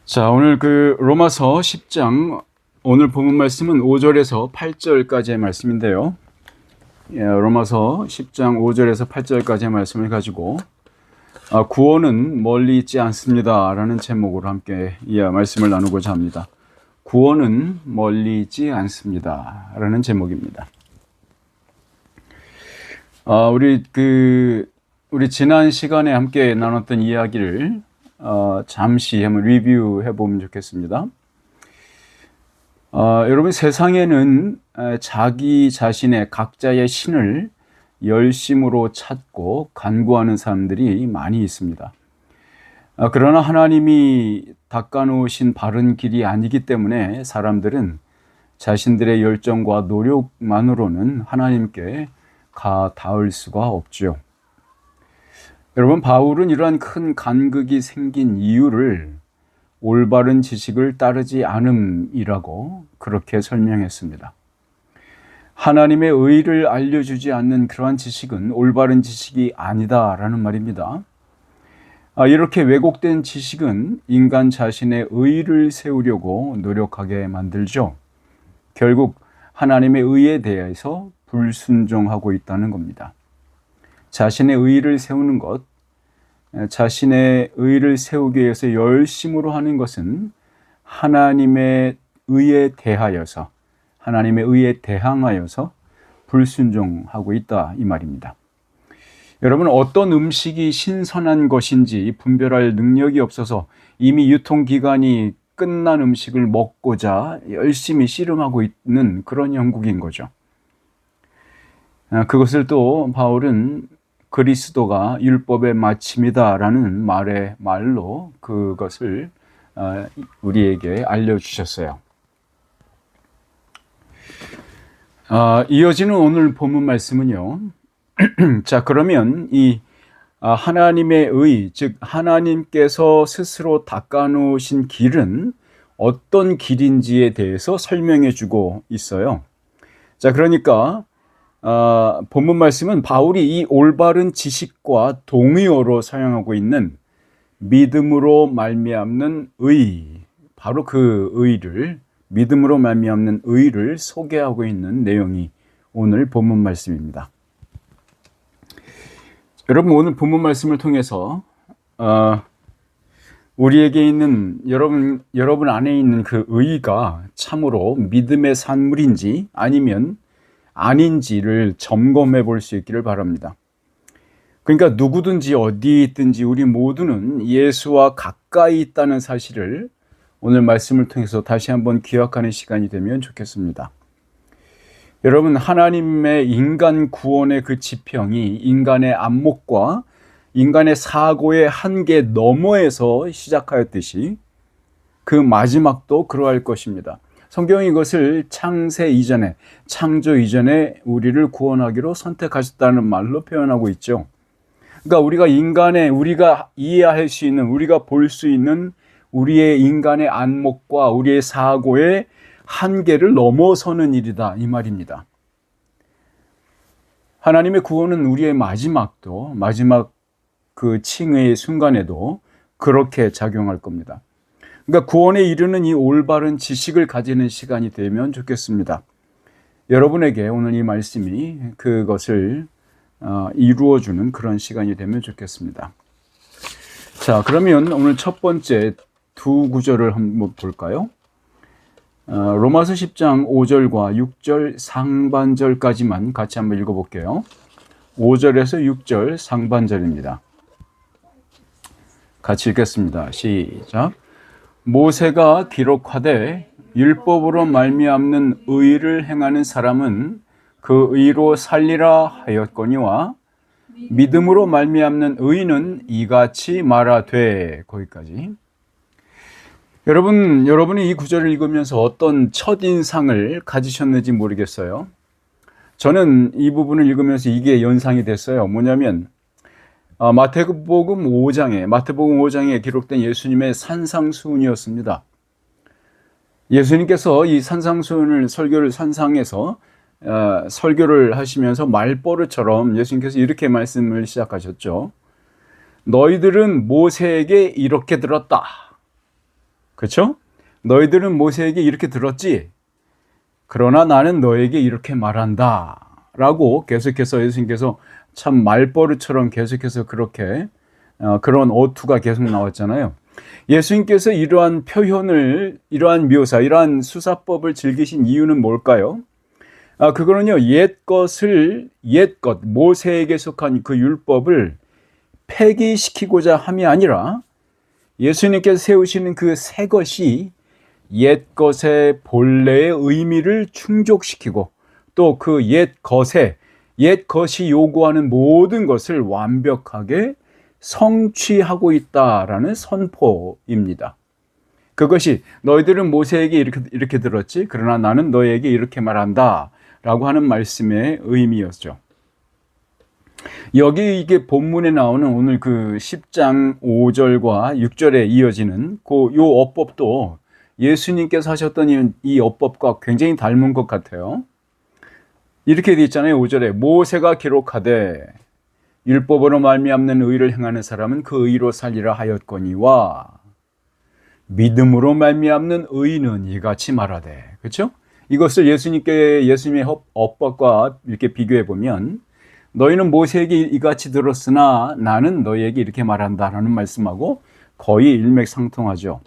자, 오늘 로마서 10장 오늘 본문 말씀은 5절에서 8절까지의 말씀인데요. 로마서 10장 5절에서 8절까지의 말씀을 가지고 구원은 멀리 있지 않습니다 라는 제목으로 함께 이 말씀을 나누고자 합니다. 구원은 멀리 있지 않습니다 라는 제목입니다. 우리 지난 시간에 함께 나눴던 이야기를 잠시 한번 리뷰해 보면 좋겠습니다. 여러분, 세상에는 자기 자신의 각자의 신을 열심으로 찾고 간구하는 사람들이 많이 있습니다. 그러나 하나님이 닦아놓으신 바른 길이 아니기 때문에 사람들은 자신들의 열정과 노력만으로는 하나님께 닿을 수가 없죠. 여러분, 바울은 이러한 큰 간극이 생긴 이유를 올바른 지식을 따르지 않음이라고 그렇게 설명했습니다. 하나님의 의를 알려주지 않는 그러한 지식은 올바른 지식이 아니다라는 말입니다. 이렇게 왜곡된 지식은 인간 자신의 의를 세우려고 노력하게 만들죠. 결국 하나님의 의에 대해서 불순종하고 있다는 겁니다. 자신의 의를 세우는 것, 자신의 의를 세우기 위해서 열심으로 하는 것은 하나님의 의에 대하여서, 하나님의 의에 대항하여서 불순종하고 있다 이 말입니다. 여러분, 어떤 음식이 신선한 것인지 분별할 능력이 없어서 이미 유통기간이 끝난 음식을 먹고자 열심히 씨름하고 있는 그런 형국인 거죠. 그것을 또 바울은 그리스도가 율법의 마침이다라는 말로 그것을 우리에게 알려주셨어요. 이어지는 오늘 본문 말씀은요. 자, 그러면 이 하나님의 의, 즉 하나님께서 스스로 닦아놓으신 길은 어떤 길인지에 대해서 설명해 주고 있어요. 자, 그러니까 본문 말씀은 바울이 이 올바른 지식과 동의어로 사용하고 있는 믿음으로 말미암는 의, 바로 그 의를, 믿음으로 말미암는 의를 소개하고 있는 내용이 오늘 본문 말씀입니다. 여러분, 오늘 본문 말씀을 통해서 우리에게 있는 여러분 안에 있는 그 의가 참으로 믿음의 산물인지 아니면 아닌지를 점검해 볼 수 있기를 바랍니다. 그러니까 누구든지 어디에 있든지 우리 모두는 예수와 가까이 있다는 사실을 오늘 말씀을 통해서 다시 한번 기억하는 시간이 되면 좋겠습니다. 여러분, 하나님의 인간 구원의 그 지평이 인간의 안목과 인간의 사고의 한계 너머에서 시작하였듯이 그 마지막도 그러할 것입니다. 성경이 이것을 창세 이전에, 창조 이전에 우리를 구원하기로 선택하셨다는 말로 표현하고 있죠. 그러니까 우리가 이해할 수 있는, 우리가 볼 수 있는 우리의 인간의 안목과 우리의 사고의 한계를 넘어서는 일이다 이 말입니다. 하나님의 구원은 우리의 마지막 그 칭의의 순간에도 그렇게 작용할 겁니다. 그러니까 구원에 이르는 이 올바른 지식을 가지는 시간이 되면 좋겠습니다. 여러분에게 오늘 이 말씀이 그것을 이루어주는 그런 시간이 되면 좋겠습니다. 자, 그러면 오늘 첫 번째 두 구절을 한번 볼까요? 로마서 10장 5절과 6절 상반절까지만 같이 한번 읽어볼게요. 5절에서 6절 상반절입니다. 같이 읽겠습니다. 시작. 모세가 기록하되 율법으로 말미암는 의를 행하는 사람은 그 의로 살리라 하였거니와 믿음으로 말미암는 의는 이같이 말하되. 거기까지. 여러분이 이 구절을 읽으면서 어떤 첫인상을 가지셨는지 모르겠어요. 저는 이 부분을 읽으면서 이게 연상이 됐어요. 뭐냐면 마태복음 5장에 기록된 예수님의 산상수훈이었습니다. 예수님께서 이 산상에서 설교를 하시면서 말버릇처럼 예수님께서 이렇게 말씀을 시작하셨죠. 너희들은 모세에게 이렇게 들었다. 그렇죠? 너희들은 모세에게 이렇게 들었지? 그러나 나는 너에게 이렇게 말한다. 라고 계속해서 예수님께서 참 말버릇처럼 계속해서 그렇게 그런 어투가 계속 나왔잖아요. 예수님께서 이러한 표현을, 이러한 묘사, 이러한 수사법을 즐기신 이유는 뭘까요? 그거는요, 옛것, 모세에게 속한 그 율법을 폐기시키고자 함이 아니라 예수님께서 세우시는 그 새 것이 옛것의 본래의 의미를 충족시키고 또 그 옛것이 요구하는 모든 것을 완벽하게 성취하고 있다라는 선포입니다. 그것이 너희들은 모세에게 이렇게 들었지? 그러나 나는 너희에게 이렇게 말한다 라고 하는 말씀의 의미였죠. 여기 이게 본문에 나오는 오늘 그 10장 5절과 6절에 이어지는 요 어법도 예수님께서 하셨던 이 어법과 굉장히 닮은 것 같아요. 이렇게 되어 있잖아요. 5절에 모세가 기록하되 율법으로 말미암는 의를 행하는 사람은 그 의로 살리라 하였거니와 믿음으로 말미암는 의는 이같이 말하되. 그렇죠? 이것을 예수님의 어법과 이렇게 비교해 보면 너희는 모세에게 이같이 들었으나 나는 너희에게 이렇게 말한다라는 말씀하고 거의 일맥상통하죠.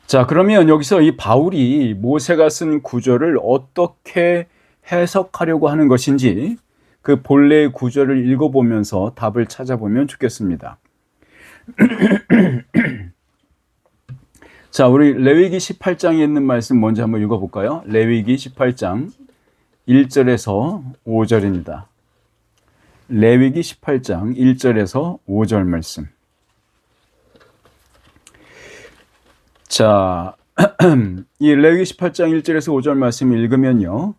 자, 그러면 여기서 이 바울이 모세가 쓴 구절을 어떻게 해석하려고 하는 것인지 그 본래의 구절을 읽어보면서 답을 찾아보면 좋겠습니다. 자, 우리 레위기 18장에 있는 말씀 먼저 한번 읽어볼까요? 레위기 18장 1절에서 5절입니다. 레위기 18장 1절에서 5절 말씀. 자, 이 레위기 18장 1절에서 5절 말씀을 읽으면요,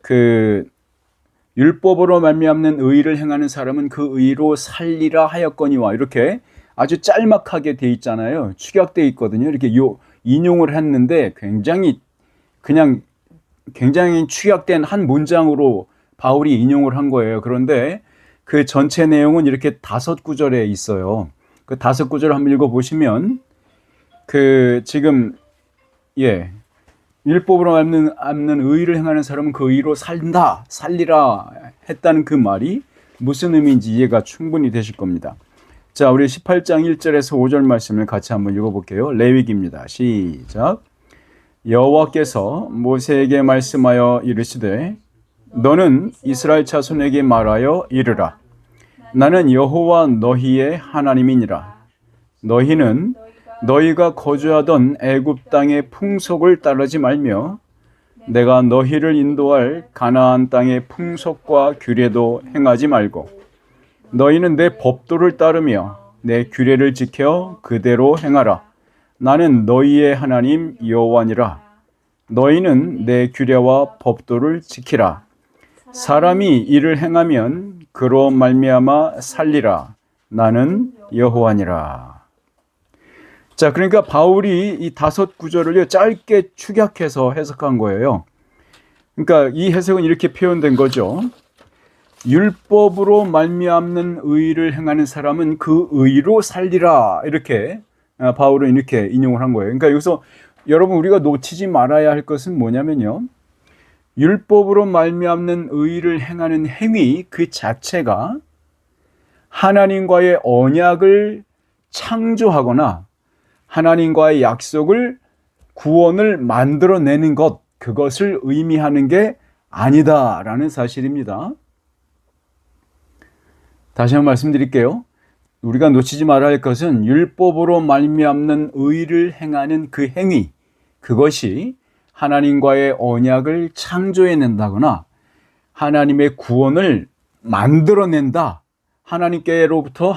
그 율법으로 말미암는 의를 행하는 사람은 그 의로 살리라 하였거니와 이렇게 아주 짤막하게 돼 있잖아요. 축약돼 있거든요. 이렇게 인용을 했는데 굉장히 축약된 한 문장으로 바울이 인용을 한 거예요. 그런데 그 전체 내용은 이렇게 5구절에 있어요. 그 5구절을 한번 읽어보시면, 율법으로 말미암는 의를 행하는 사람은 그 의로 살리라 했다는 그 말이 무슨 의미인지 이해가 충분히 되실 겁니다. 자, 우리 18장 1절에서 5절 말씀을 같이 한번 읽어볼게요. 레위기입니다. 시작. 여호와께서 모세에게 말씀하여 이르시되 너는 이스라엘 자손에게 말하여 이르라. 나는 여호와 너희의 하나님이니라. 너희는 너희가 거주하던 애굽 땅의 풍속을 따르지 말며 내가 너희를 인도할 가나안 땅의 풍속과 규례도 행하지 말고 너희는 내 법도를 따르며 내 규례를 지켜 그대로 행하라. 나는 너희의 하나님 여호와니라. 너희는 내 규례와 법도를 지키라. 사람이 이를 행하면 그로 말미암아 살리라. 나는 여호와니라. 자, 그러니까 바울이 이 5구절을 짧게 축약해서 해석한 거예요. 그러니까 이 해석은 이렇게 표현된 거죠. 율법으로 말미암는 의를 행하는 사람은 그 의로 살리라. 이렇게 바울은 이렇게 인용을 한 거예요. 그러니까 여기서 여러분 우리가 놓치지 말아야 할 것은 뭐냐면요. 율법으로 말미암는 의를 행하는 행위 그 자체가 하나님과의 언약을 창조하거나 하나님과의 약속을 구원을 만들어내는 것, 그것을 의미하는 게 아니다라는 사실입니다. 다시 한번 말씀드릴게요. 우리가 놓치지 말아야 할 것은 율법으로 말미암는 의를 행하는 그 행위, 그것이 하나님과의 언약을 창조해낸다거나 하나님의 구원을 만들어낸다. 하나님께로부터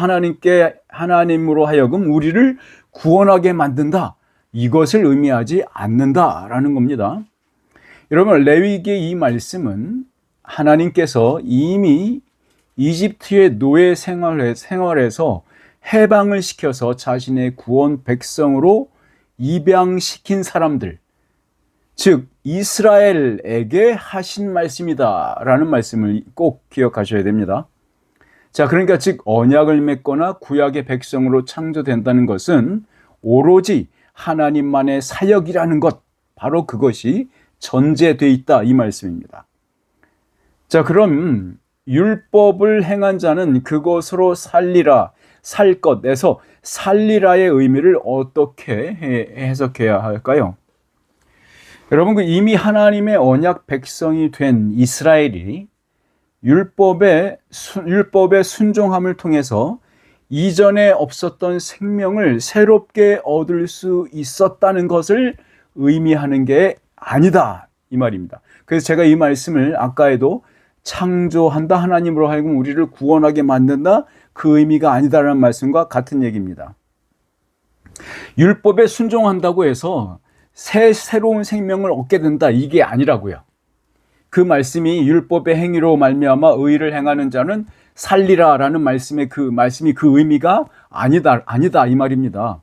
하나님으로 하여금 우리를 구원하게 만든다. 이것을 의미하지 않는다라는 겁니다. 여러분, 레위기의 이 말씀은 하나님께서 이미 이집트의 노예 생활에서 해방을 시켜서 자신의 구원 백성으로 입양시킨 사람들, 즉 이스라엘에게 하신 말씀이다라는 말씀을 꼭 기억하셔야 됩니다. 자, 그러니까 즉 언약을 맺거나 구약의 백성으로 창조된다는 것은 오로지 하나님만의 사역이라는 것, 바로 그것이 전제돼 있다 이 말씀입니다. 자, 그럼 율법을 행한 자는 그것으로 살리라, 살 것에서 살리라의 의미를 어떻게 해석해야 할까요? 여러분, 이미 하나님의 언약 백성이 된 이스라엘이 율법의 순종함을 통해서 이전에 없었던 생명을 새롭게 얻을 수 있었다는 것을 의미하는 게 아니다 이 말입니다. 그래서 제가 이 말씀을 아까에도 창조한다, 하나님으로 하여금 우리를 구원하게 만든다, 그 의미가 아니다라는 말씀과 같은 얘기입니다. 율법에 순종한다고 해서 새로운 생명을 얻게 된다, 이게 아니라고요. 그 말씀이 율법의 행위로 말미암아 의를 행하는 자는 살리라라는 말씀이 그 의미가 아니다 이 말입니다.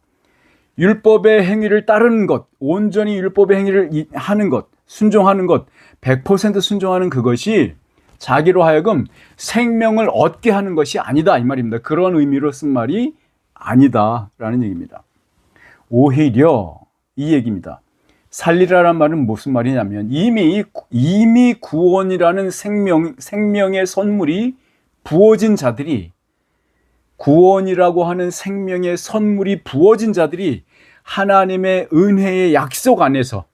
율법의 행위를 따르는 것, 온전히 율법의 행위를 하는 것, 순종하는 것, 100% 순종하는 그것이 자기로 하여금 생명을 얻게 하는 것이 아니다 이 말입니다. 그런 의미로 쓴 말이 아니다라는 얘기입니다. 오히려 이 얘기입니다. 살리라란 말은 무슨 말이냐면 이미 구원이라는 생명의 선물이 부어진 자들이, 구원이라고 하는 생명의 선물이 부어진 자들이 하나님의 은혜의 약속 안에서,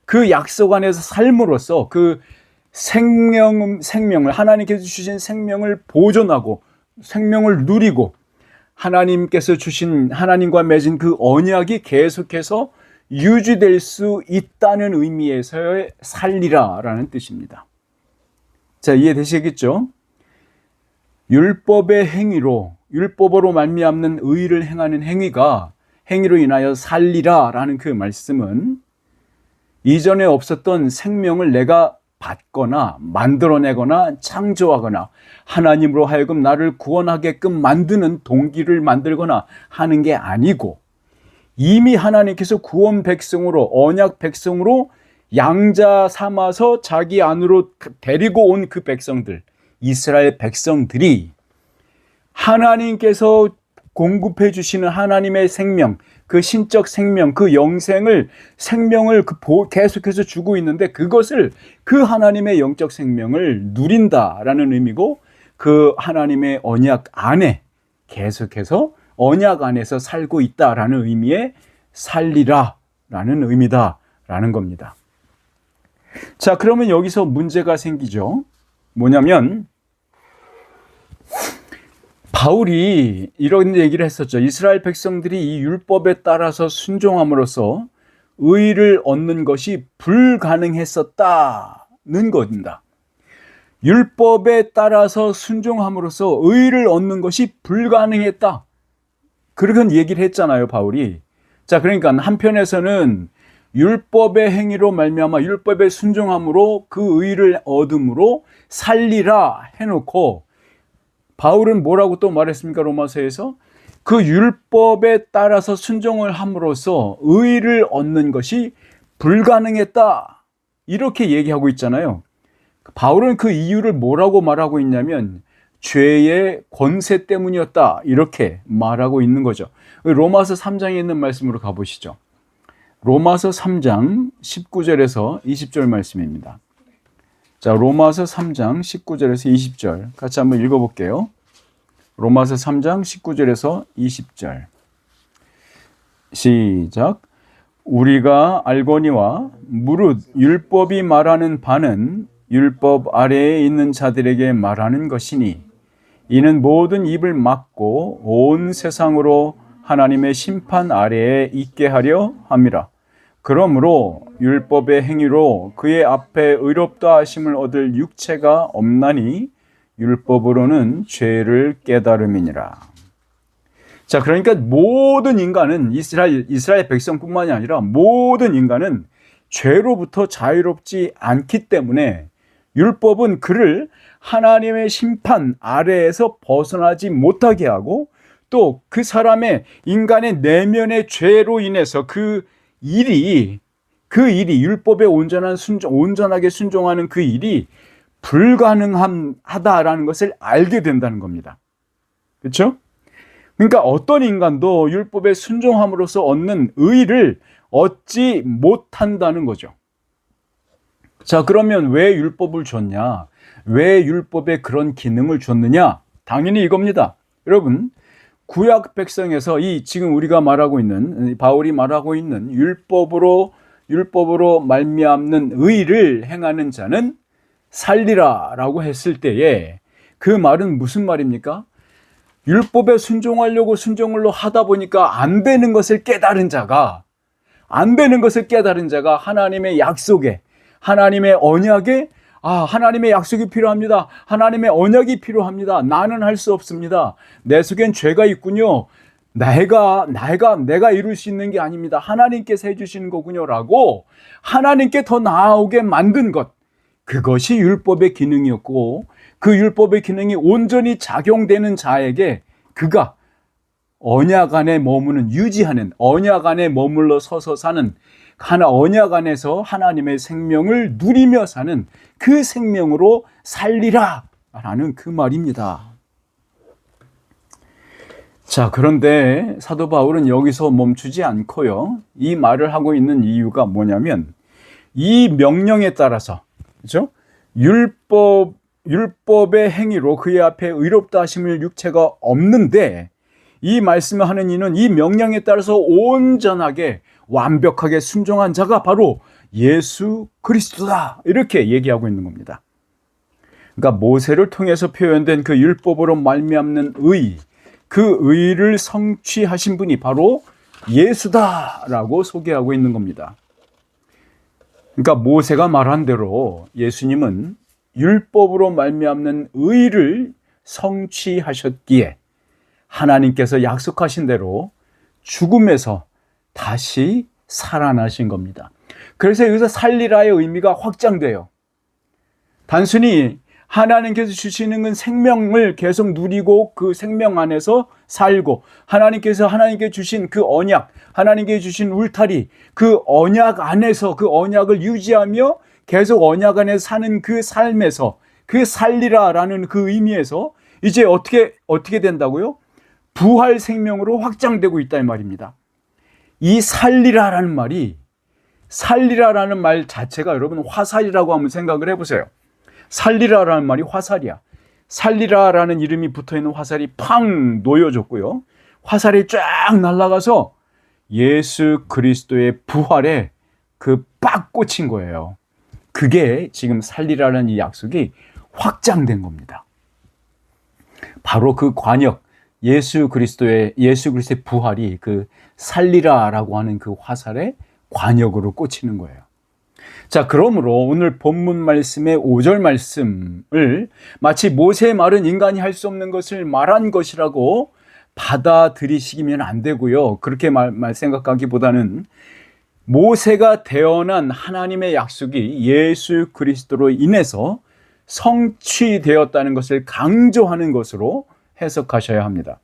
그 약속 안에서 삶으로써 그 생명을, 하나님께서 주신 생명을 보존하고 생명을 누리고 하나님께서 주신, 하나님과 맺은 그 언약이 계속해서 유지될 수 있다는 의미에서의 살리라라는 뜻입니다. 자, 이해되시겠죠? 율법의 행위로, 율법으로 말미암는 의를 행하는 행위로 인하여 살리라라는 그 말씀은 이전에 없었던 생명을 내가 받거나 만들어내거나 창조하거나 하나님으로 하여금 나를 구원하게끔 만드는 동기를 만들거나 하는 게 아니고, 이미 하나님께서 구원 백성으로, 언약 백성으로 양자 삼아서 자기 안으로 데리고 온 그 백성들, 이스라엘 백성들이 하나님께서 공급해 주시는 하나님의 생명, 그 신적 생명, 그 생명을 계속해서 주고 있는데, 그것을, 그 하나님의 영적 생명을 누린다라는 의미고, 그 하나님의 언약 안에 계속해서 언약 안에서 살고 있다라는 의미의 살리라라는 의미다라는 겁니다. 자, 그러면 여기서 문제가 생기죠. 뭐냐면 바울이 이런 얘기를 했었죠. 이스라엘 백성들이 이 율법에 따라서 순종함으로써 의를 얻는 것이 불가능했었다는 겁니다. 율법에 따라서 순종함으로써 의를 얻는 것이 불가능했다, 그렇게 얘기를 했잖아요, 바울이. 자, 그러니까 한편에서는 율법의 행위로 말미암아 율법에 순종함으로 그 의를 얻음으로 살리라 해놓고, 바울은 뭐라고 또 말했습니까? 로마서에서 그 율법에 따라서 순종을 함으로써 의를 얻는 것이 불가능했다, 이렇게 얘기하고 있잖아요. 바울은 그 이유를 뭐라고 말하고 있냐면 죄의 권세 때문이었다, 이렇게 말하고 있는 거죠. 로마서 3장에 있는 말씀으로 가보시죠. 로마서 3장 19절에서 20절 말씀입니다. 자, 로마서 3장 19절에서 20절 같이 한번 읽어볼게요. 로마서 3장 19절에서 20절 시작. 우리가 알거니와 무릇 율법이 말하는 바는 율법 아래에 있는 자들에게 말하는 것이니, 이는 모든 입을 막고 온 세상으로 하나님의 심판 아래에 있게 하려 함이라. 그러므로 율법의 행위로 그의 앞에 의롭다 하심을 얻을 육체가 없나니 율법으로는 죄를 깨달음이니라. 자, 그러니까 모든 인간은, 이스라엘 백성뿐만이 아니라 모든 인간은 죄로부터 자유롭지 않기 때문에 율법은 그를 하나님의 심판 아래에서 벗어나지 못하게 하고, 또 그 사람의, 인간의 내면의 죄로 인해서 그 일이 율법에 온전하게 순종하는 그 일이 불가능하다라는 것을 알게 된다는 겁니다. 그렇죠? 그러니까 어떤 인간도 율법에 순종함으로써 얻는 의를 얻지 못한다는 거죠. 자, 그러면 왜 율법을 줬냐? 왜 율법에 그런 기능을 줬느냐? 당연히 이겁니다. 여러분, 구약 백성에서 이 지금 우리가 말하고 있는, 바울이 말하고 있는 율법으로 말미암는 의를 행하는 자는 살리라라고 했을 때에 그 말은 무슨 말입니까? 율법에 순종하려고 순종을 하다 보니까 안 되는 것을 깨달은 자가 하나님의 약속에, 하나님의 언약에, 하나님의 약속이 필요합니다. 하나님의 언약이 필요합니다. 나는 할 수 없습니다. 내 속엔 죄가 있군요. 내가 이룰 수 있는 게 아닙니다. 하나님께서 해주시는 거군요. 라고 하나님께 더 나아오게 만든 것. 그것이 율법의 기능이었고, 그 율법의 기능이 온전히 작용되는 자에게 그가 언약 안에 머무는, 유지하는, 언약 안에 머물러 서서 사는, 언약 안에서 하나님의 생명을 누리며 사는 그 생명으로 살리라 라는 그 말입니다. 자, 그런데 사도 바울은 여기서 멈추지 않고요, 이 말을 하고 있는 이유가 뭐냐면, 이 명령에 따라서, 그렇죠? 율법의 행위로 그의 앞에 의롭다 하심을 육체가 없는데, 이 말씀을 하는 이는 이 명령에 따라서 온전하게 완벽하게 순종한 자가 바로 예수 그리스도다, 이렇게 얘기하고 있는 겁니다. 그러니까 모세를 통해서 표현된 그 율법으로 말미암는 의, 그 의를 성취하신 분이 바로 예수다라고 소개하고 있는 겁니다. 그러니까 모세가 말한 대로 예수님은 율법으로 말미암는 의를 성취하셨기에 하나님께서 약속하신 대로 죽음에서 다시 살아나신 겁니다. 그래서 여기서 살리라의 의미가 확장돼요. 단순히 하나님께서 주시는 건 생명을 계속 누리고 그 생명 안에서 살고, 하나님께 주신 그 언약, 하나님께 주신 울타리, 그 언약 안에서 그 언약을 유지하며 계속 언약 안에 사는 그 삶에서, 그 살리라라는 그 의미에서 이제 어떻게 된다고요? 부활 생명으로 확장되고 있다 이 말입니다. 이 살리라라는 말 자체가 여러분 화살이라고 한번 생각을 해보세요. 살리라라는 말이 화살이야. 살리라라는 이름이 붙어있는 화살이 팡 놓여졌고요, 화살이 쫙 날아가서 예수 그리스도의 부활에 그 빡 꽂힌 거예요. 그게 지금 살리라는 이 약속이 확장된 겁니다. 바로 그 관역, 예수 그리스도의 부활이 그 살리라라고 하는 그 화살의 관역으로 꽂히는 거예요. 자, 그러므로 오늘 본문 말씀의 5절 말씀을 마치 모세의 말은 인간이 할 수 없는 것을 말한 것이라고 받아들이시면 안 되고요, 그렇게 생각하기보다는 모세가 대언한 하나님의 약속이 예수 그리스도로 인해서 성취되었다는 것을 강조하는 것으로 해석하셔야 합니다.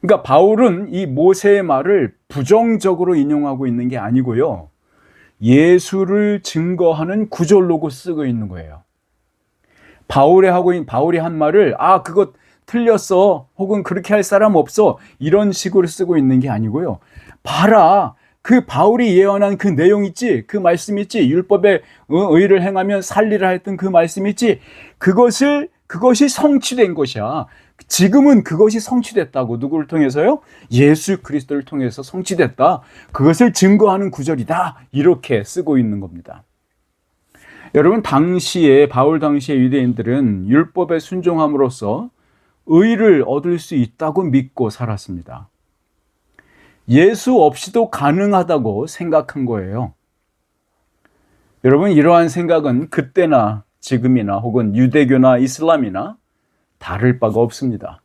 그러니까 바울은 이 모세의 말을 부정적으로 인용하고 있는 게 아니고요, 예수를 증거하는 구절로 쓰고 있는 거예요. 바울이 한 말을 그것 틀렸어, 혹은 그렇게 할 사람 없어, 이런 식으로 쓰고 있는 게 아니고요, 봐라, 그 바울이 예언한 그 내용 있지, 그 말씀 있지, 율법의 의를 행하면 살리라 했던 그 말씀 있지, 그것이 성취된 것이야. 지금은 그것이 성취됐다고. 누구를 통해서요? 예수 그리스도를 통해서 성취됐다. 그것을 증거하는 구절이다. 이렇게 쓰고 있는 겁니다. 여러분, 바울 당시의 유대인들은 율법에 순종함으로써 의를 얻을 수 있다고 믿고 살았습니다. 예수 없이도 가능하다고 생각한 거예요. 여러분, 이러한 생각은 그때나 지금이나 혹은 유대교나 이슬람이나 다를 바가 없습니다.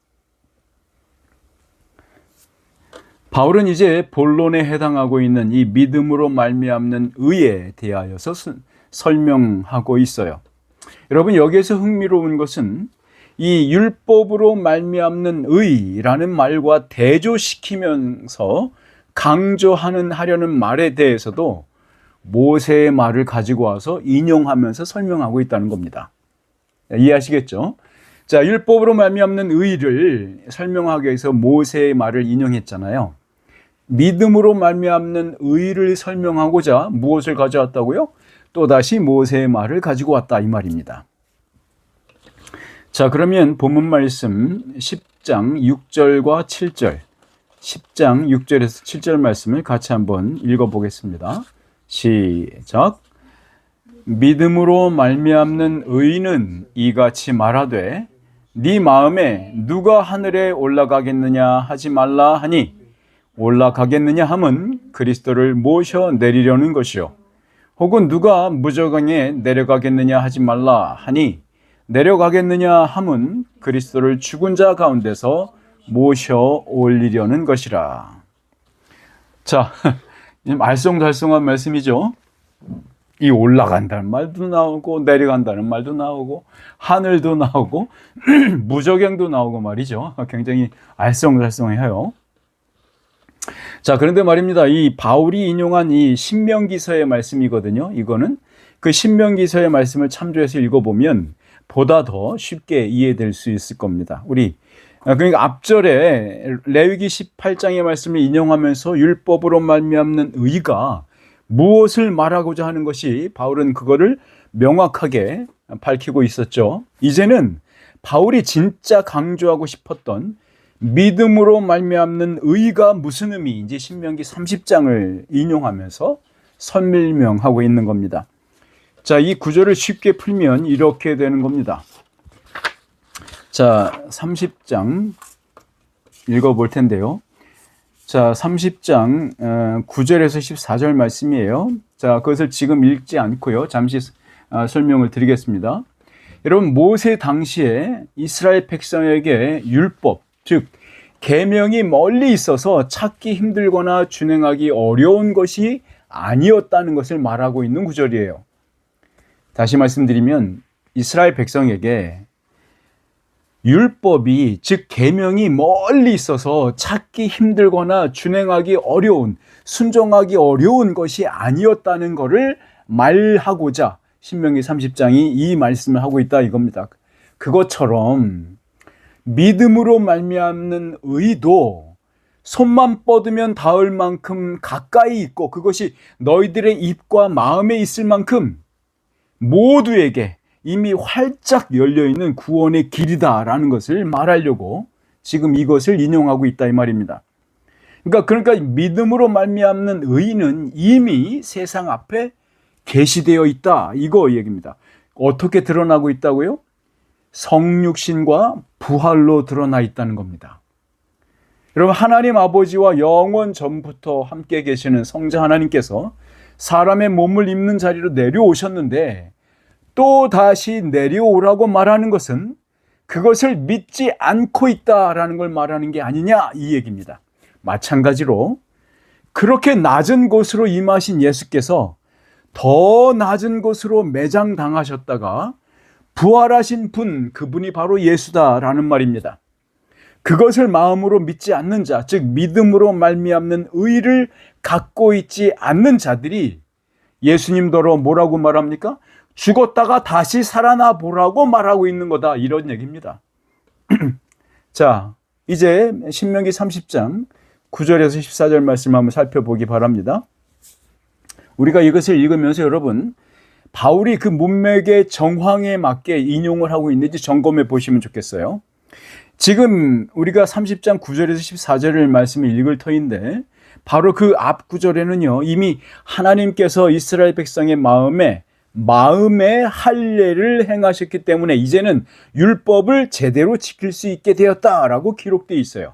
바울은 이제 본론에 해당하고 있는 이 믿음으로 말미암는 의에 대하여서 설명하고 있어요. 여러분, 여기에서 흥미로운 것은 이 율법으로 말미암는 의라는 말과 대조시키면서 하려는 말에 대해서도 모세의 말을 가지고 와서 인용하면서 설명하고 있다는 겁니다. 이해하시겠죠? 자, 율법으로 말미암는 의를 설명하기 위해서 모세의 말을 인용했잖아요. 믿음으로 말미암는 의를 설명하고자 무엇을 가져왔다고요? 또다시 모세의 말을 가지고 왔다 이 말입니다. 자, 그러면 본문 말씀 10장 6절과 7절 10장 6절에서 7절 말씀을 같이 한번 읽어보겠습니다. 시작. 믿음으로 말미암는 의인은 이같이 말하되 네 마음에 누가 하늘에 올라가겠느냐 하지 말라 하니 올라가겠느냐 함은 그리스도를 모셔 내리려는 것이요 혹은 누가 무저강에 내려가겠느냐 하지 말라 하니 내려가겠느냐 함은 그리스도를 죽은 자 가운데서 모셔 올리려는 것이라. 자, 알쏭달쏭한 말씀이죠. 이 올라간다는 말도 나오고 내려간다는 말도 나오고 하늘도 나오고 무저갱도 나오고 말이죠. 굉장히 알쏭달쏭해요. 자, 그런데 말입니다. 이 바울이 인용한 이 신명기서의 말씀이거든요. 이거는 그 신명기서의 말씀을 참조해서 읽어보면 보다 더 쉽게 이해될 수 있을 겁니다. 그러니까 앞절에 레위기 18장의 말씀을 인용하면서 율법으로 말미암는 의가 무엇을 말하고자 하는 것이 바울은 그거를 명확하게 밝히고 있었죠. 이제는 바울이 진짜 강조하고 싶었던 믿음으로 말미암는 의가 무슨 의미인지 신명기 30장을 인용하면서 설명하고 있는 겁니다. 자, 이 구절을 쉽게 풀면 이렇게 되는 겁니다. 자, 30장 읽어볼 텐데요. 자, 30장 9절에서 14절 말씀이에요. 자, 그것을 지금 읽지 않고요. 잠시 설명을 드리겠습니다. 여러분, 모세 당시에 이스라엘 백성에게 율법, 즉 계명이 멀리 있어서 찾기 힘들거나 준행하기 어려운 것이 아니었다는 것을 말하고 있는 구절이에요. 다시 말씀드리면 이스라엘 백성에게 율법이, 즉 계명이 멀리 있어서 찾기 힘들거나 준행하기 어려운, 순종하기 어려운 것이 아니었다는 것을 말하고자 신명기 30장이 이 말씀을 하고 있다 이겁니다. 그것처럼 믿음으로 말미암는 의도 손만 뻗으면 닿을 만큼 가까이 있고 그것이 너희들의 입과 마음에 있을 만큼 모두에게 이미 활짝 열려있는 구원의 길이다라는 것을 말하려고 지금 이것을 인용하고 있다 이 말입니다. 그러니까 믿음으로 말미암는 의는 이미 세상 앞에 계시되어 있다 이거 얘기입니다. 어떻게 드러나고 있다고요? 성육신과 부활로 드러나 있다는 겁니다. 여러분, 하나님 아버지와 영원 전부터 함께 계시는 성자 하나님께서 사람의 몸을 입는 자리로 내려오셨는데 또 다시 내려오라고 말하는 것은 그것을 믿지 않고 있다라는 걸 말하는 게 아니냐 이 얘기입니다. 마찬가지로 그렇게 낮은 곳으로 임하신 예수께서 더 낮은 곳으로 매장당하셨다가 부활하신 분, 그분이 바로 예수다라는 말입니다. 그것을 마음으로 믿지 않는 자, 즉 믿음으로 말미암는 의를 갖고 있지 않는 자들이 예수님더러 뭐라고 말합니까? 죽었다가 다시 살아나 보라고 말하고 있는 거다 이런 얘기입니다. 자, 이제 신명기 30장 9절에서 14절 말씀 한번 살펴보기 바랍니다. 우리가 이것을 읽으면서 여러분, 바울이 그 문맥의 정황에 맞게 인용을 하고 있는지 점검해 보시면 좋겠어요. 지금 우리가 30장 9절에서 14절을 말씀을 읽을 터인데 바로 그 앞 구절에는요, 이미 하나님께서 이스라엘 백성의 마음에 할례를 행하셨기 때문에 이제는 율법을 제대로 지킬 수 있게 되었다라고 기록되어 있어요.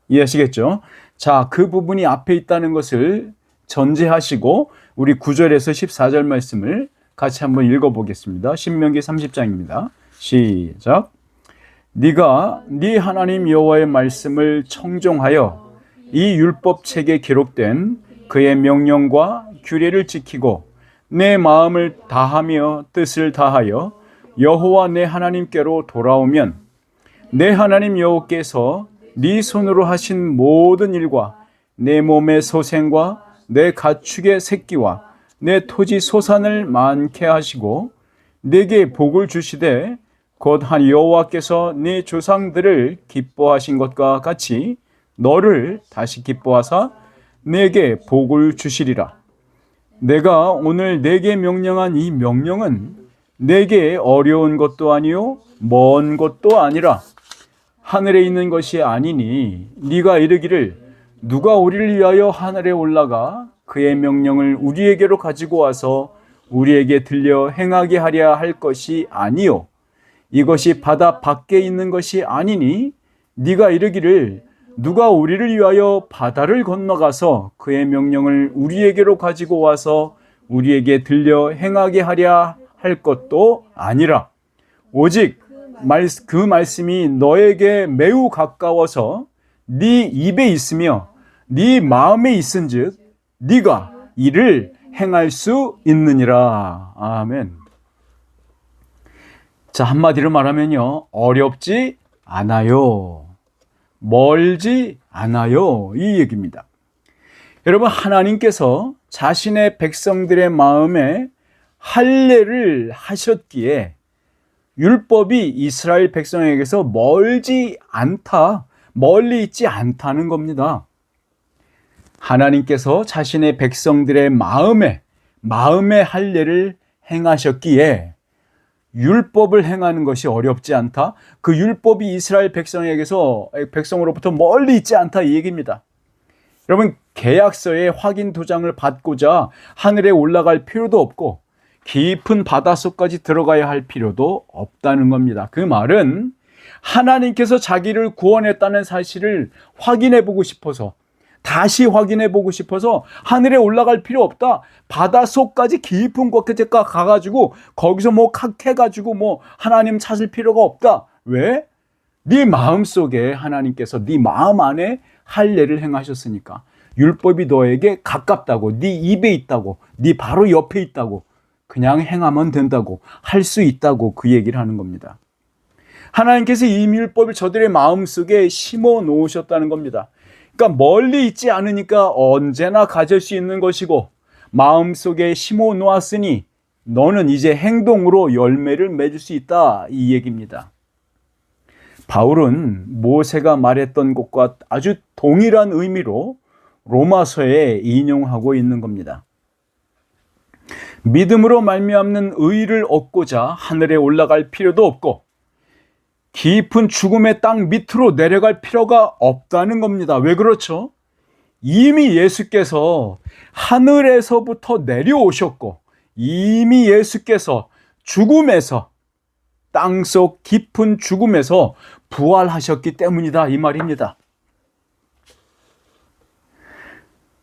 이해하시겠죠? 자, 그 부분이 앞에 있다는 것을 전제하시고 우리 9절에서 14절 말씀을 같이 한번 읽어보겠습니다. 신명기 30장입니다. 시작. 네가 네 하나님 여호와의 말씀을 청종하여 이 율법책에 기록된 그의 명령과 규례를 지키고 내 마음을 다하며 뜻을 다하여 여호와 내 하나님께로 돌아오면 내 하나님 여호와께서 네 손으로 하신 모든 일과 내 몸의 소생과 내 가축의 새끼와 내 토지 소산을 많게 하시고 내게 복을 주시되 곧 한 여호와께서 네 조상들을 기뻐하신 것과 같이 너를 다시 기뻐하사 내게 복을 주시리라. 내가 오늘 내게 명령한 이 명령은 내게 어려운 것도 아니요 먼 것도 아니라 하늘에 있는 것이 아니니 네가 이르기를 누가 우리를 위하여 하늘에 올라가 그의 명령을 우리에게로 가지고 와서 우리에게 들려 행하게 하려 할 것이 아니요 이것이 바다 밖에 있는 것이 아니니 네가 이르기를 누가 우리를 위하여 바다를 건너가서 그의 명령을 우리에게로 가지고 와서 우리에게 들려 행하게 하려 할 것도 아니라 오직 그 말씀이 너에게 매우 가까워서 네 입에 있으며 네 마음에 있은즉 네가 이를 행할 수 있느니라. 아멘. 자, 한마디로 말하면요, 어렵지 않아요, 멀지 않아요, 이 얘기입니다. 여러분, 하나님께서 자신의 백성들의 마음에 할례를 하셨기에 율법이 이스라엘 백성에게서 멀지 않다, 멀리 있지 않다는 겁니다. 하나님께서 자신의 백성들의 마음에 할례를 행하셨기에 율법을 행하는 것이 어렵지 않다. 그 율법이 이스라엘 백성으로부터 멀리 있지 않다, 이 얘기입니다. 여러분, 계약서의 확인 도장을 받고자 하늘에 올라갈 필요도 없고 깊은 바닷속까지 들어가야 할 필요도 없다는 겁니다. 그 말은 하나님께서 자기를 구원했다는 사실을 확인해 보고 싶어서, 다시 확인해 보고 싶어서 하늘에 올라갈 필요 없다. 바닷속까지 깊은 곳에 가가지고 거기서 해가지고 하나님 찾을 필요가 없다. 왜? 네 마음속에 하나님께서 네 마음 안에 할례를 행하셨으니까. 율법이 너에게 가깝다고, 네 입에 있다고, 네 바로 옆에 있다고, 그냥 행하면 된다고, 할 수 있다고 그 얘기를 하는 겁니다. 하나님께서 이 율법을 저들의 마음속에 심어 놓으셨다는 겁니다. 그러니까 멀리 있지 않으니까 언제나 가질 수 있는 것이고 마음속에 심어 놓았으니 너는 이제 행동으로 열매를 맺을 수 있다, 이 얘기입니다. 바울은 모세가 말했던 것과 아주 동일한 의미로 로마서에 인용하고 있는 겁니다. 믿음으로 말미암는 의를 얻고자 하늘에 올라갈 필요도 없고 깊은 죽음의 땅 밑으로 내려갈 필요가 없다는 겁니다. 왜 그렇죠? 이미 예수께서 하늘에서부터 내려오셨고 이미 예수께서 죽음에서, 땅속 깊은 죽음에서 부활하셨기 때문이다, 이 말입니다.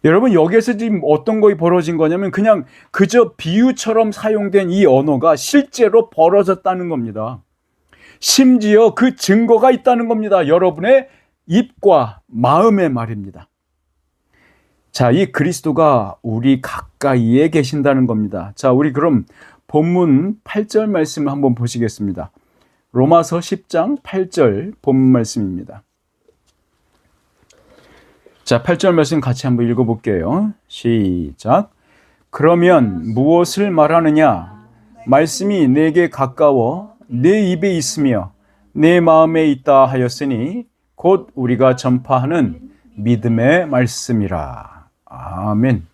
여러분, 여기에서 지금 어떤 것이 벌어진 거냐면 그냥 그저 비유처럼 사용된 이 언어가 실제로 벌어졌다는 겁니다. 심지어 그 증거가 있다는 겁니다. 여러분의 입과 마음의 말입니다. 자, 이 그리스도가 우리 가까이에 계신다는 겁니다. 자, 우리 그럼 본문 8절 말씀을 한번 보시겠습니다. 로마서 10장 8절 본문 말씀입니다. 자, 8절 말씀 같이 한번 읽어볼게요. 시작. 그러면 무엇을 말하느냐? 말씀이 내게 가까워 내 입에 있으며 내 마음에 있다 하였으니 곧 우리가 전파하는 믿음의 말씀이라. 아멘.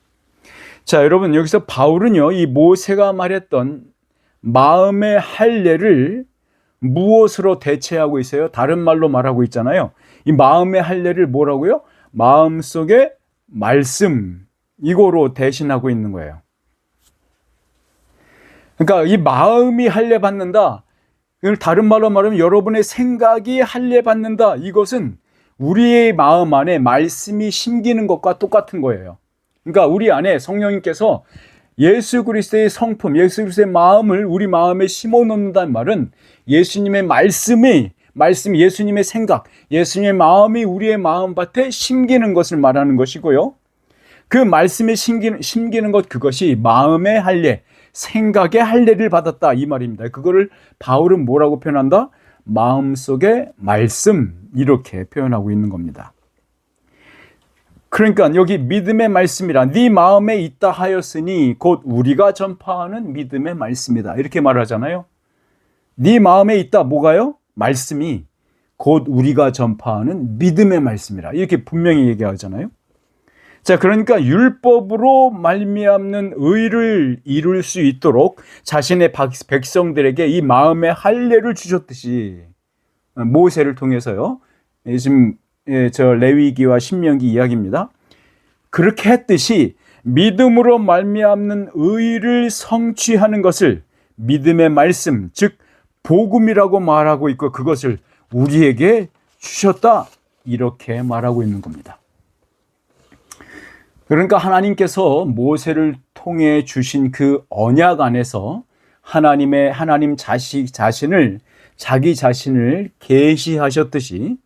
자, 여러분, 여기서 바울은요, 이 모세가 말했던 마음의 할례를 무엇으로 대체하고 있어요? 다른 말로 말하고 있잖아요. 이 마음의 할례를 뭐라고요? 마음속의 말씀, 이거로 대신하고 있는 거예요. 그러니까 이 마음이 할례 받는다, 이걸 다른 말로 말하면 여러분의 생각이 할례 받는다, 이것은 우리의 마음 안에 말씀이 심기는 것과 똑같은 거예요. 그러니까 우리 안에 성령님께서 예수 그리스도의 성품, 예수 그리스도의 마음을 우리 마음에 심어 놓는다는 말은 예수님의 말씀이, 예수님의 생각, 예수님의 마음이 우리의 마음밭에 심기는 것을 말하는 것이고요. 그 말씀에 심기는 것, 그것이 마음의 할례, 생각의 할례를 받았다, 이 말입니다. 그거를 바울은 뭐라고 표현한다? 마음속의 말씀, 이렇게 표현하고 있는 겁니다. 그러니까 여기 믿음의 말씀이라 네 마음에 있다 하였으니 곧 우리가 전파하는 믿음의 말씀이다, 이렇게 말하잖아요. 네 마음에 있다. 뭐가요? 말씀이 곧 우리가 전파하는 믿음의 말씀이라. 이렇게 분명히 얘기하잖아요. 자, 그러니까 율법으로 말미암는 의를 이룰 수 있도록 자신의 백성들에게 이 마음의 할례를 주셨듯이 모세를 통해서요. 지금 저 레위기와 신명기 이야기입니다. 그렇게 했듯이 믿음으로 말미암는 의를 성취하는 것을 믿음의 말씀, 즉 복음이라고 말하고 있고 그것을 우리에게 주셨다. 이렇게 말하고 있는 겁니다. 그러니까 하나님께서 모세를 통해 주신 그 언약 안에서 하나님 자신을 자기 자신을 계시하셨듯이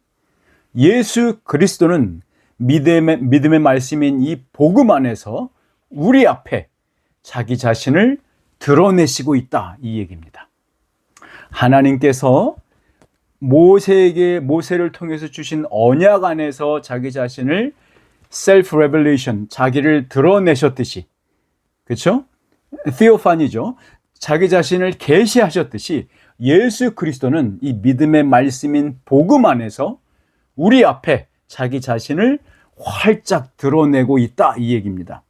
예수 그리스도는 믿음의 말씀인 이 복음 안에서 우리 앞에 자기 자신을 드러내시고 있다. 이 얘기입니다. 하나님께서 모세를 통해서 주신 언약 안에서 자기 자신을 self revelation, 자기를 드러내셨듯이, 그렇죠? theophanie죠. 자기 자신을 계시하셨듯이 예수 그리스도는 이 믿음의 말씀인 복음 안에서 우리 앞에 자기 자신을 활짝 드러내고 있다. 이 얘기입니다.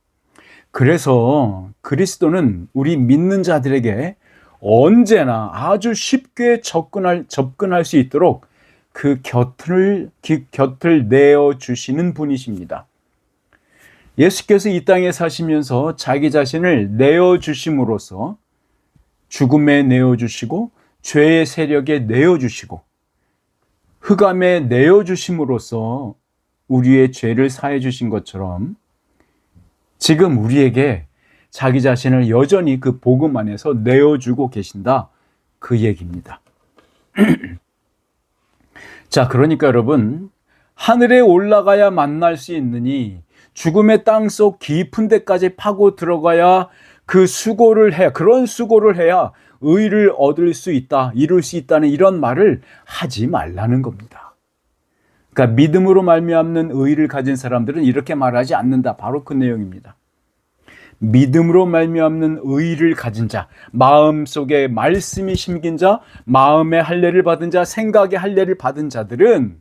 그래서 그리스도는 우리 믿는 자들에게 언제나 아주 쉽게 접근할 수 있도록 그 곁을 내어주시는 분이십니다. 예수께서 이 땅에 사시면서 자기 자신을 내어주심으로써 죽음에 내어주시고 죄의 세력에 내어주시고 흑암에 내어주심으로써 우리의 죄를 사해 주신 것처럼 지금 우리에게 자기 자신을 여전히 그 복음 안에서 내어주고 계신다. 그 얘기입니다. 자, 그러니까 여러분, 하늘에 올라가야 만날 수 있느니 죽음의 땅속 깊은 데까지 파고 들어가야 그런 수고를 해야 의를 얻을 수 있다, 이룰 수 있다는 이런 말을 하지 말라는 겁니다. 그러니까 믿음으로 말미암는 의를 가진 사람들은 이렇게 말하지 않는다. 바로 그 내용입니다. 믿음으로 말미암는 의를 가진 자, 마음속에 말씀이 심긴 자, 마음의 할례를 받은 자, 생각의 할례를 받은 자들은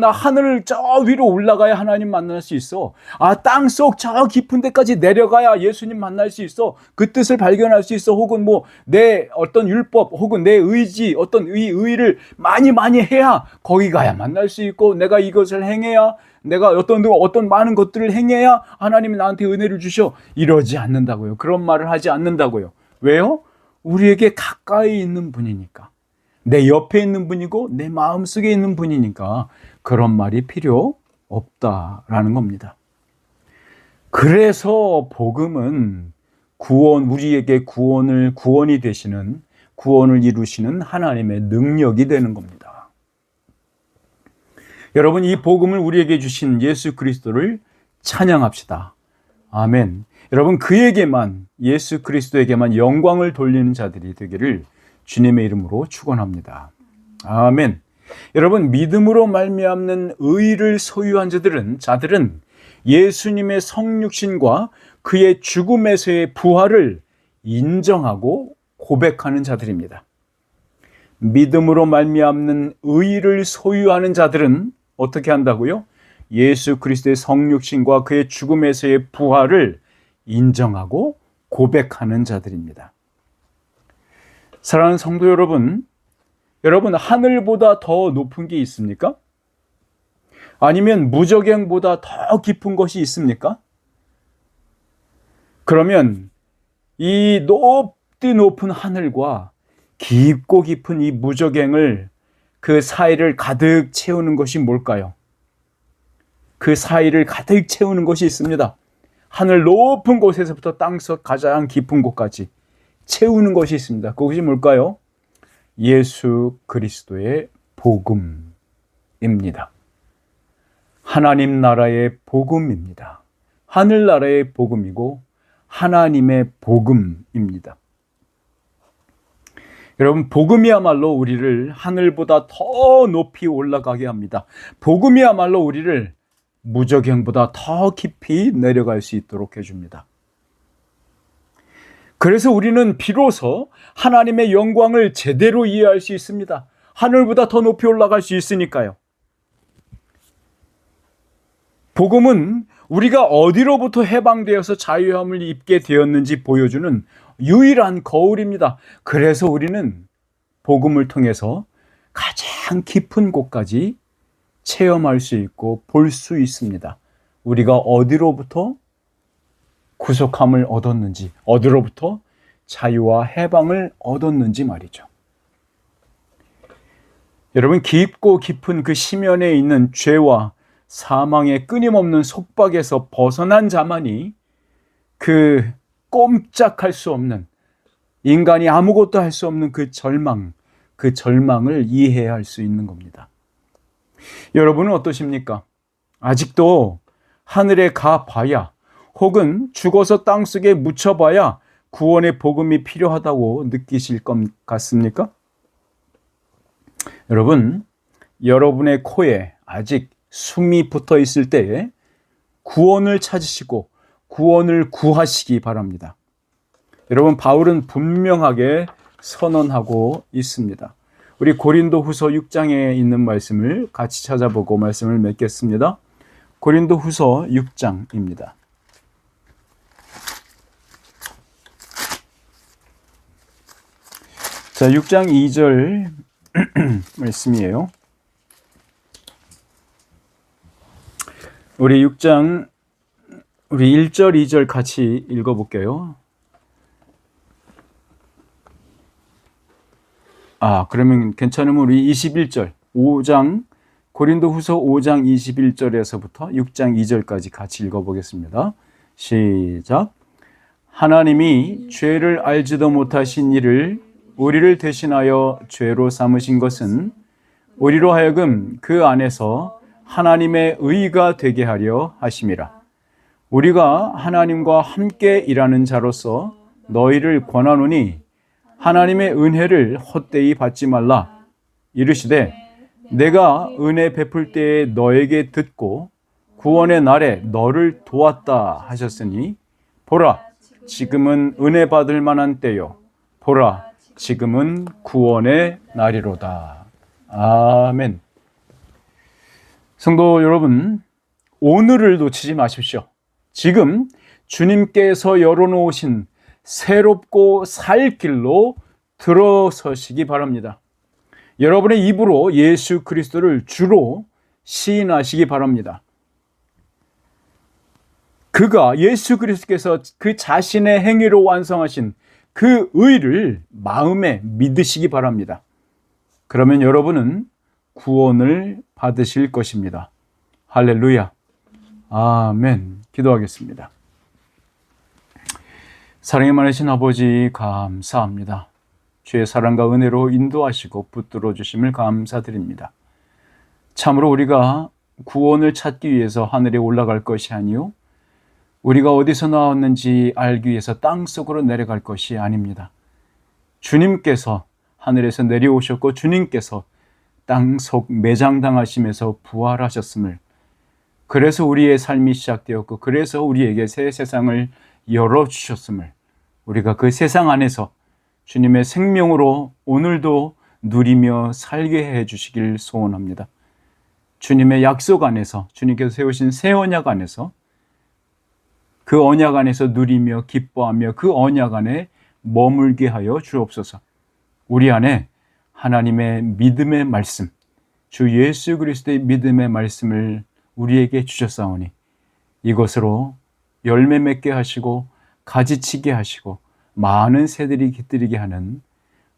나 하늘 저 위로 올라가야 하나님 만날 수 있어. 땅속 저 깊은 데까지 내려가야 예수님 만날 수 있어. 그 뜻을 발견할 수 있어. 혹은 내 어떤 율법 혹은 내 의지, 어떤 의를 많이 해야 거기 가야 만날 수 있고, 내가 이것을 행해야, 내가 어떤 많은 것들을 행해야 하나님이 나한테 은혜를 주셔. 이러지 않는다고요. 그런 말을 하지 않는다고요. 왜요? 우리에게 가까이 있는 분이니까. 내 옆에 있는 분이고 내 마음속에 있는 분이니까 그런 말이 필요 없다라는 겁니다. 그래서 복음은 우리에게 구원이 되시는, 구원을 이루시는 하나님의 능력이 되는 겁니다. 여러분, 이 복음을 우리에게 주신 예수 그리스도를 찬양합시다. 아멘. 여러분, 예수 그리스도에게만 영광을 돌리는 자들이 되기를 주님의 이름으로 축원합니다. 아멘. 여러분, 믿음으로 말미암는 의를 소유한 자들은 예수님의 성육신과 그의 죽음에서의 부활을 인정하고 고백하는 자들입니다. 믿음으로 말미암는 의를 소유하는 자들은 어떻게 한다고요? 예수 그리스도의 성육신과 그의 죽음에서의 부활을 인정하고 고백하는 자들입니다. 사랑하는 성도 여러분, 하늘보다 더 높은 게 있습니까? 아니면 무저갱보다 더 깊은 것이 있습니까? 그러면 이 높은 하늘과 깊고 깊은 이 무저갱을, 그 사이를 가득 채우는 것이 뭘까요? 그 사이를 가득 채우는 것이 있습니다. 하늘 높은 곳에서부터 땅속 가장 깊은 곳까지 채우는 것이 있습니다. 그것이 뭘까요? 예수 그리스도의 복음입니다. 하나님 나라의 복음입니다. 하늘나라의 복음이고 하나님의 복음입니다. 여러분, 복음이야말로 우리를 하늘보다 더 높이 올라가게 합니다. 복음이야말로 우리를 무저갱보다 더 깊이 내려갈 수 있도록 해줍니다. 그래서 우리는 비로소 하나님의 영광을 제대로 이해할 수 있습니다. 하늘보다 더 높이 올라갈 수 있으니까요. 복음은 우리가 어디로부터 해방되어서 자유함을 입게 되었는지 보여주는 유일한 거울입니다. 그래서 우리는 복음을 통해서 가장 깊은 곳까지 체험할 수 있고 볼 수 있습니다. 우리가 어디로부터 구속함을 얻었는지, 어디로부터 자유와 해방을 얻었는지 말이죠. 여러분, 깊고 깊은 그 심연에 있는 죄와 사망의 끊임없는 속박에서 벗어난 자만이 그 꼼짝할 수 없는, 인간이 아무것도 할 수 없는 그 절망을 이해할 수 있는 겁니다. 여러분은 어떠십니까? 아직도 하늘에 가봐야, 혹은 죽어서 땅속에 묻혀봐야 구원의 복음이 필요하다고 느끼실 것 같습니까? 여러분, 여러분의 코에 아직 숨이 붙어 있을 때에 구원을 찾으시고 구원을 구하시기 바랍니다. 여러분, 바울은 분명하게 선언하고 있습니다. 우리 고린도후서 6장에 있는 말씀을 같이 찾아보고 말씀을 맺겠습니다. 고린도후서 6장입니다. 자, 6장 2절 말씀이에요. 우리 6장, 우리 1절, 2절 같이 읽어볼게요. 그러면 괜찮으면 우리 21절, 5장, 고린도후서 5장 21절에서부터 6장 2절까지 같이 읽어보겠습니다. 시작. 하나님이 죄를 알지도 못하신 이를 우리를 대신하여 죄로 삼으신 것은 우리로 하여금 그 안에서 하나님의 의가 되게 하려 하심이라. 우리가 하나님과 함께 일하는 자로서 너희를 권하노니 하나님의 은혜를 헛되이 받지 말라. 이르시되 내가 은혜 베풀 때에 너에게 듣고 구원의 날에 너를 도왔다 하셨으니 보라, 지금은 은혜 받을 만한 때요. 보라, 지금은 구원의 날이로다. 아멘. 성도 여러분, 오늘을 놓치지 마십시오. 지금 주님께서 열어놓으신 새롭고 살 길로 들어서시기 바랍니다. 여러분의 입으로 예수 그리스도를 주로 시인하시기 바랍니다. 그가, 예수 그리스도께서 그 자신의 행위로 완성하신 그 의를 마음에 믿으시기 바랍니다. 그러면 여러분은 구원을 받으실 것입니다. 할렐루야. 아멘. 기도하겠습니다. 사랑이 많으신 아버지, 감사합니다. 주의 사랑과 은혜로 인도하시고 붙들어 주심을 감사드립니다. 참으로 우리가 구원을 찾기 위해서 하늘에 올라갈 것이 아니요, 우리가 어디서 나왔는지 알기 위해서 땅속으로 내려갈 것이 아닙니다. 주님께서 하늘에서 내려오셨고 주님께서 땅속 매장당하심에서 부활하셨음을, 그래서 우리의 삶이 시작되었고 그래서 우리에게 새 세상을 열어주셨음을, 우리가 그 세상 안에서 주님의 생명으로 오늘도 누리며 살게 해주시길 소원합니다. 주님의 약속 안에서, 주님께서 세우신 새 언약 안에서, 그 언약 안에서 누리며 기뻐하며 그 언약 안에 머물게 하여 주옵소서. 우리 안에 하나님의 믿음의 말씀, 주 예수 그리스도의 믿음의 말씀을 우리에게 주셨사오니 이것으로 열매 맺게 하시고 가지치게 하시고 많은 새들이 깃들이게 하는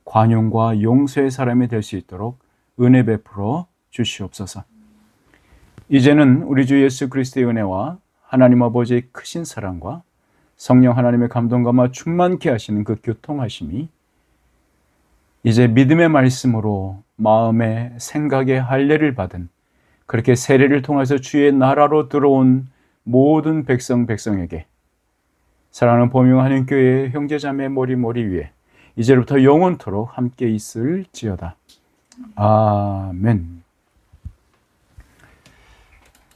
관용과 용서의 사람이 될 수 있도록 은혜 베풀어 주시옵소서. 이제는 우리 주 예수 그리스도의 은혜와 하나님 아버지의 크신 사랑과 성령 하나님의 감동감화 충만케 하시는 그 교통하심이 이제 믿음의 말씀으로 마음의 생각의 할례를 받은, 그렇게 세례를 통해서 주의 나라로 들어온 모든 백성에게, 사랑하는 범용하는 교회의 형제자매 머리 위에 이제부터 영원토록 함께 있을지어다. 아멘.